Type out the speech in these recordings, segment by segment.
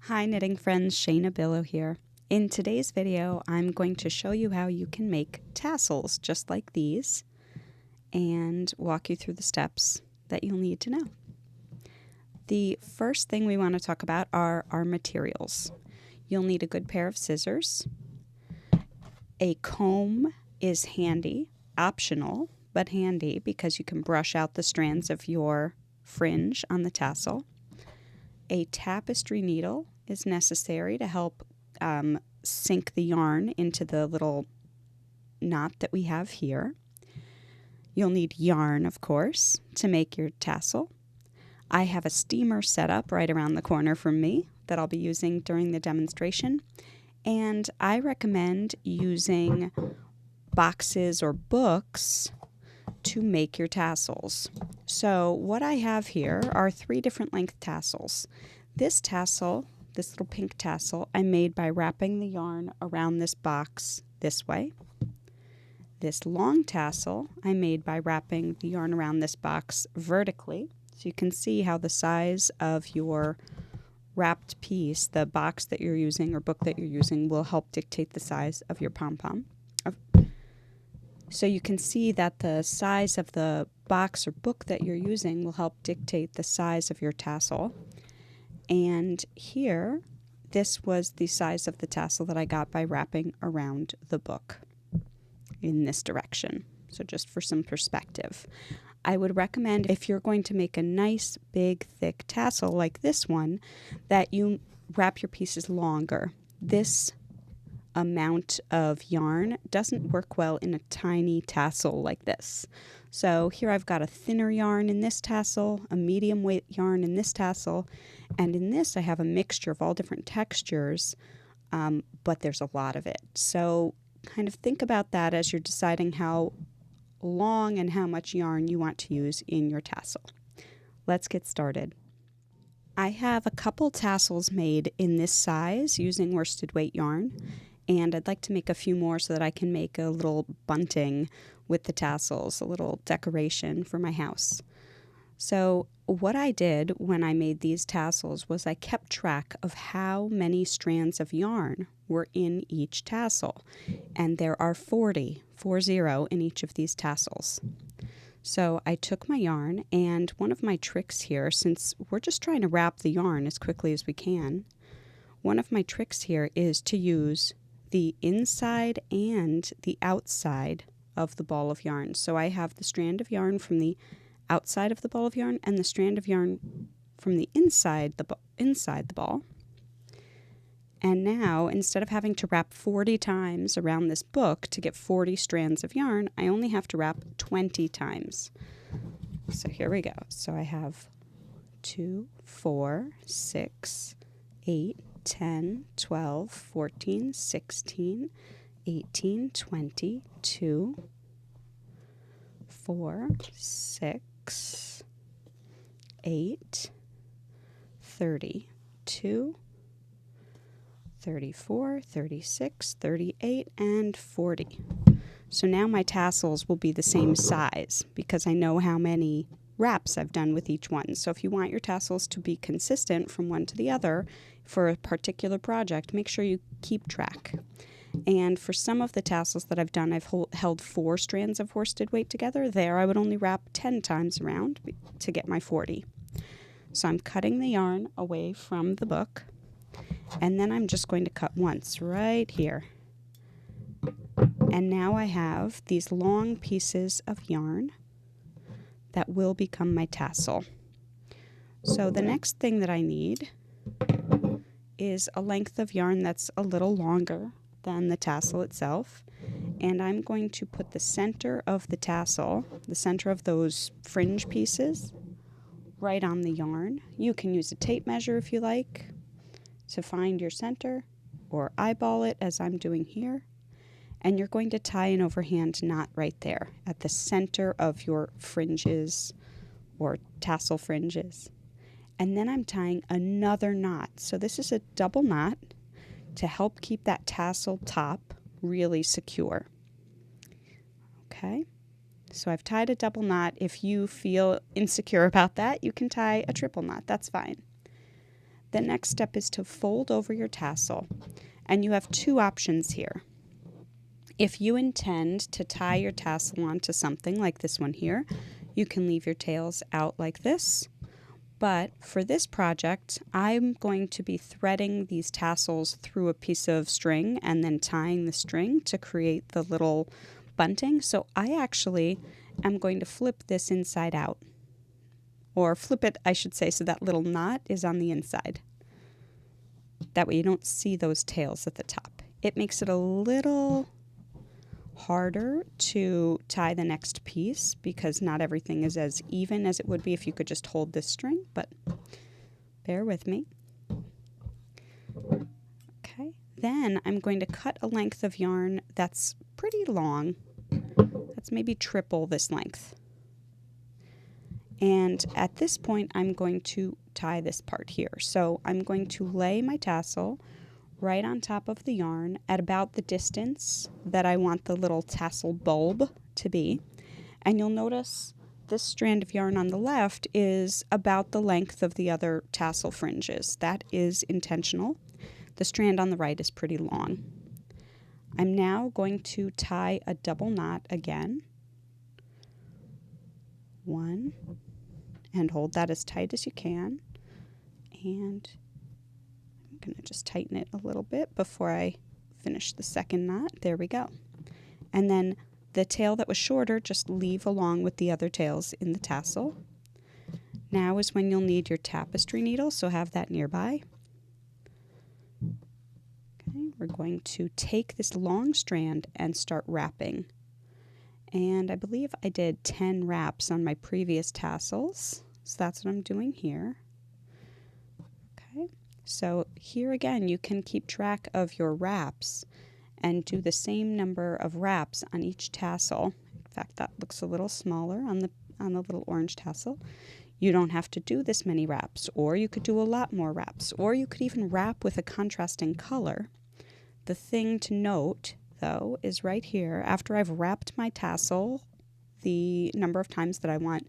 Hi knitting friends, Shaina Bilow here. In today's video, I'm going to show you how you can make tassels just like these and walk you through the steps that you'll need to know. The first thing we want to talk about are our materials. You'll need a good pair of scissors. A comb is handy, optional, but handy because you can brush out the strands of your fringe on the tassel. A tapestry needle is necessary to help sink the yarn into the little knot that we have here. You'll need yarn, of course, to make your tassel. I have a steamer set up right around the corner from me that I'll be using during the demonstration. And I recommend using boxes or books to make your tassels. So what I have here are 3 different length tassels. This tassel, this little pink tassel, I made by wrapping the yarn around this box this way. This long tassel I made by wrapping the yarn around this box vertically. So you can see how the size of your wrapped piece, the box that you're using or book that you're using, will help dictate the size of your pom-pom. So you can see that the size of the box or book that you're using will help dictate the size of your tassel. And here, this was the size of the tassel that I got by wrapping around the book in this direction. So just for some perspective. I would recommend, if you're going to make a nice, big, thick tassel like this one, that you wrap your pieces longer. This amount of yarn doesn't work well in a tiny tassel like this. So here I've got a thinner yarn in this tassel, a medium weight yarn in this tassel, and in this I have a mixture of all different textures, but there's a lot of it. So kind of think about that as you're deciding how long and how much yarn you want to use in your tassel. Let's get started. I have a couple tassels made in this size using worsted weight yarn, and I'd like to make a few more so that I can make a little bunting with the tassels, a little decoration for my house. So what I did when I made these tassels was I kept track of how many strands of yarn were in each tassel, and there are 40 in each of these tassels. So I took my yarn, and one of my tricks here, since we're just trying to wrap the yarn as quickly as we can, one of my tricks here is to use the inside and the outside of the ball of yarn. So I have the strand of yarn from the outside of the ball of yarn and the strand of yarn from the inside the ball. And now, instead of having to wrap 40 times around this book to get 40 strands of yarn, I only have to wrap 20 times. So here we go. So I have 2, 4, 6, 8, 10, 12, 14, 16, 18, 20, 2, 4, 6, 8, 32, 34, 36, 38, and 40. So now my tassels will be the same size because I know how many wraps I've done with each one. So if you want your tassels to be consistent from one to the other for a particular project, make sure you keep track. And for some of the tassels that I've done, I've held 4 strands of worsted weight together. There I would only wrap 10 times around to get my 40. So I'm cutting the yarn away from the book, and then I'm just going to cut once right here. And now I have these long pieces of yarn that will become my tassel. So the next thing that I need is a length of yarn that's a little longer than the tassel itself. And I'm going to put the center of the tassel, the center of those fringe pieces, right on the yarn. You can use a tape measure if you like to find your center, or eyeball it as I'm doing here. And you're going to tie an overhand knot right there at the center of your fringes or tassel fringes. And then I'm tying another knot. So this is a double knot to help keep that tassel top really secure. Okay, so I've tied a double knot. If you feel insecure about that, you can tie a triple knot. That's fine. the next step is to fold over your tassel. And you have two options here. If you intend to tie your tassel onto something like this one here, you can leave your tails out like this. But for this project, I'm going to be threading these tassels through a piece of string and then tying the string to create the little bunting. So I actually am going to flip this inside out. Or flip it, I should say, so that little knot is on the inside. That way you don't see those tails at the top. It makes it a little harder to tie the next piece because not everything is as even as it would be if you could just hold this string, but bear with me. Okay, then I'm going to cut a length of yarn that's pretty long. That's maybe triple this length. And at this point, I'm going to tie this part here. So I'm going to lay my tassel right on top of the yarn at about the distance that I want the little tassel bulb to be. And you'll notice this strand of yarn on the left is about the length of the other tassel fringes. That is intentional. The strand on the right is pretty long. I'm now going to tie a double knot again. One, and hold that as tight as you can. And I'm going to just tighten it a little bit before I finish the second knot. There we go. And then the tail that was shorter, just leave along with the other tails in the tassel. Now is when you'll need your tapestry needle, so have that nearby. Okay, we're going to take this long strand and start wrapping. And I believe I did 10 wraps on my previous tassels, so that's what I'm doing here. Okay, so here again, you can keep track of your wraps and do the same number of wraps on each tassel. In fact, that looks a little smaller on the little orange tassel. You don't have to do this many wraps, or you could do a lot more wraps, or you could even wrap with a contrasting color. The thing to note, though, is right here. After I've wrapped my tassel the number of times that I want,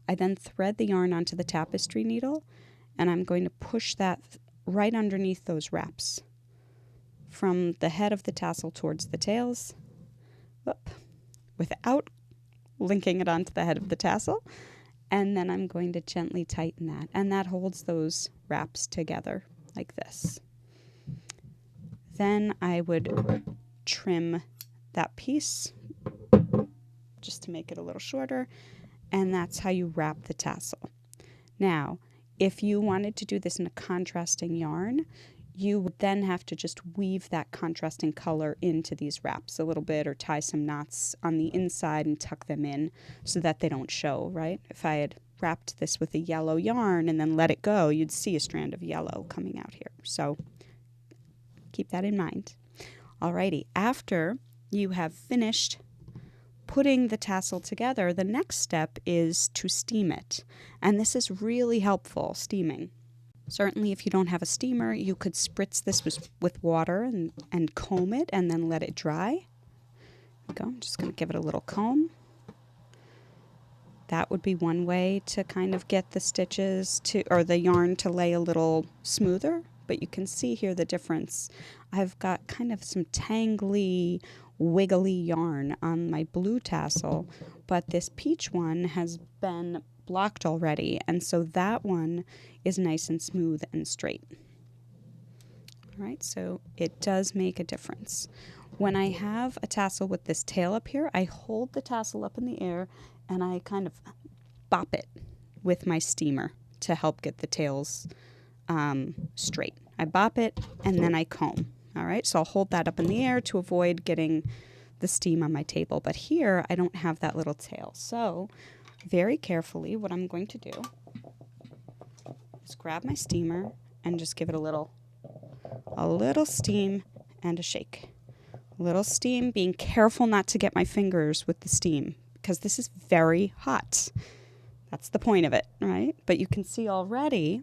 I then thread the yarn onto the tapestry needle, and I'm going to push that right underneath those wraps from the head of the tassel towards the tails, without linking it onto the head of the tassel. And then I'm going to gently tighten that, and that holds those wraps together like this. Then I would trim that piece just to make it a little shorter, and that's how you wrap the tassel. Now, if you wanted to do this in a contrasting yarn, you would then have to just weave that contrasting color into these wraps a little bit, or tie some knots on the inside and tuck them in so that they don't show, right? If I had wrapped this with a yellow yarn and then let it go, you'd see a strand of yellow coming out here. So keep that in mind. Alrighty, after you have finished putting the tassel together, the next step is to steam it. And this is really helpful, steaming. Certainly, if you don't have a steamer, you could spritz this with water and comb it and then let it dry. There we go. I'm just going to give it a little comb. That would be one way to kind of get the stitches or the yarn to lay a little smoother. But you can see here the difference. I've got kind of some tangly, wiggly yarn on my blue tassel, but this peach one has been blocked already, and so that one is nice and smooth and straight. All right, so it does make a difference. When I have a tassel with this tail up here, I hold the tassel up in the air and I kind of bop it with my steamer to help get the tails straight. I bop it and then I comb. All right, so I'll hold that up in the air to avoid getting the steam on my table. But here I don't have that little tail. So very carefully, what I'm going to do is grab my steamer and just give it a little steam and a shake. A little steam, being careful not to get my fingers with the steam because this is very hot. That's the point of it, right? But you can see already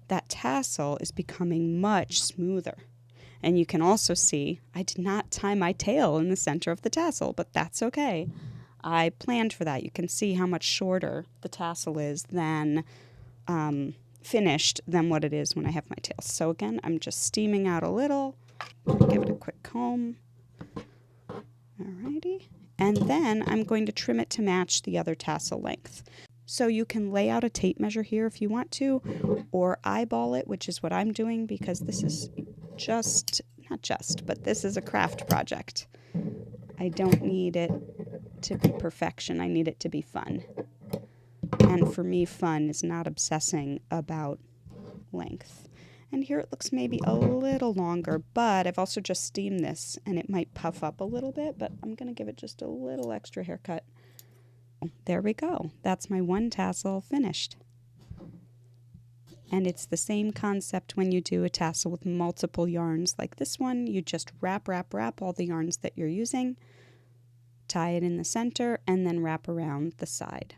that tassel is becoming much smoother. And you can also see I did not tie my tail in the center of the tassel, but that's okay. I planned for that. You can see how much shorter the tassel is than finished than what it is when I have my tails. So again, I'm just steaming out a little. Give it a quick comb. Alrighty. And then I'm going to trim it to match the other tassel length. So you can lay out a tape measure here if you want to, or eyeball it, which is what I'm doing because this is but this is a craft project. I don't need it to be perfection. I need it to be fun. And for me, fun is not obsessing about length. And here it looks maybe a little longer, but I've also just steamed this and it might puff up a little bit, but I'm going to give it just a little extra haircut. There we go. That's my one tassel finished. And it's the same concept when you do a tassel with multiple yarns like this one. You just wrap all the yarns that you're using, tie it in the center, and then wrap around the side.